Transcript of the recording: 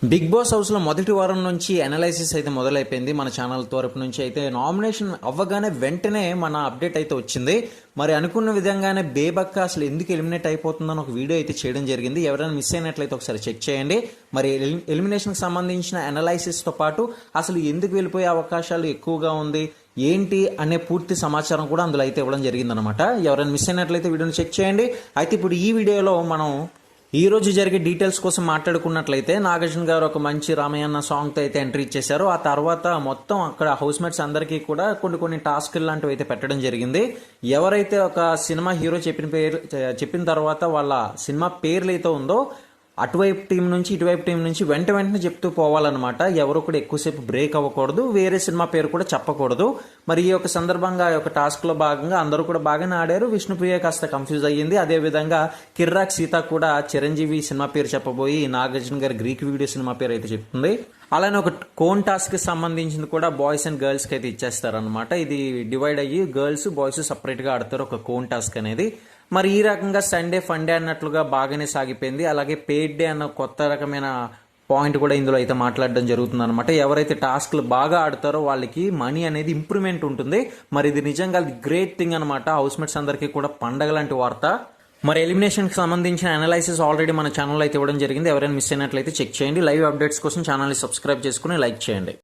Big boss హౌస్లో మొదటి వారం నుంచి అనాలైసిస్ అయితే మొదలైపోయింది. మన ఛానల్ తరపు నుంచి అయితే నామినేషన్ అవ్వగానే వెంటనే మన అప్డేట్ అయితే వచ్చింది. మరి అనుకున్న విధంగానే బేబక్క అసలు ఎందుకు ఎలిమినేట్ అయిపోతుందని ఒక వీడియో అయితే చేయడం జరిగింది. ఎవరైనా మిస్ అయినట్లయితే ఒకసారి చెక్ చేయండి. మరి ఎలిమినేషన్కి సంబంధించిన అనాలైసిస్తో పాటు అసలు ఎందుకు వెళ్ళిపోయే అవకాశాలు ఎక్కువగా ఉంది ఏంటి అనే పూర్తి సమాచారం కూడా అందులో అయితే ఇవ్వడం జరిగిందనమాట. ఎవరైనా మిస్ అయినట్లయితే వీడియోని చెక్ చేయండి. అయితే ఇప్పుడు ఈ వీడియోలో మనం ఈ రోజు జరిగే డీటెయిల్స్ కోసం మాట్లాడుకున్నట్లయితే నాగార్జున గారు ఒక మంచి రామయ్యన్న సాంగ్తో అయితే ఎంట్రీ ఇచ్చేశారు. ఆ తర్వాత మొత్తం అక్కడ హౌస్ మేట్స్ అందరికీ కూడా కొన్ని టాస్క్లు లాంటివి అయితే పెట్టడం జరిగింది. ఎవరైతే ఒక సినిమా హీరో చెప్పిన తర్వాత వాళ్ళ సినిమా పేర్లు అయితే ఉందో అటువైపు టీం నుంచి ఇటువైపు టీం నుంచి వెంటనే చెప్తూ పోవాలన్నమాట. ఎవరు కూడా ఎక్కువసేపు బ్రేక్ అవ్వకూడదు, వేరే సినిమా పేరు కూడా చెప్పకూడదు. మరి ఈ యొక్క సందర్భంగా ఈ యొక్క టాస్క్లో భాగంగా అందరూ కూడా బాగానే ఆడారు. విష్ణుప్రియ కాస్త కన్ఫ్యూజ్ అయ్యింది. అదేవిధంగా కిర్రాక్ సీత కూడా చిరంజీవి సినిమా పేరు చెప్పబోయి నాగార్జున గారి గ్రీక్ వీడియో సినిమా పేరు అయితే చెప్తుంది. అలానే ఒక కోన్ టాస్క్కి సంబంధించింది కూడా బాయ్స్ అండ్ గర్ల్స్కి అయితే ఇచ్చేస్తారనమాట. ఇది డివైడ్ అయ్యి గర్ల్స్ బాయ్స్ సపరేట్గా ఆడతారు ఒక కోన్ టాస్క్ అనేది. మరి ఈ రకంగా సండే ఫండే అన్నట్లుగా బాగానే సాగిపోయింది. అలాగే పెయిడ్ డే అన్న కొత్త రకమైన పాయింట్ కూడా ఇందులో అయితే మాట్లాడడం జరుగుతుంది అనమాట. ఎవరైతే టాస్క్లు బాగా ఆడతారో వాళ్ళకి మనీ అనేది ఇంప్రూవ్మెంట్ ఉంటుంది. మరి ఇది నిజంగా గ్రేట్ థింగ్ అనమాట. హౌస్ మేట్స్ అందరికీ కూడా పండగ లాంటి వార్త. మరి ఎలిమినేషన్కి సంబంధించిన అనాలైసిస్ ఆల్రెడీ మన ఛానల్ అయితే ఇవ్వడం జరిగింది. ఎవరైనా మిస్ అయినట్లయితే చెక్ చేయండి. లైవ్ అప్డేట్స్ కోసం ఛానల్ని సబ్స్క్రైబ్ చేసుకుని లైక్ చేయండి.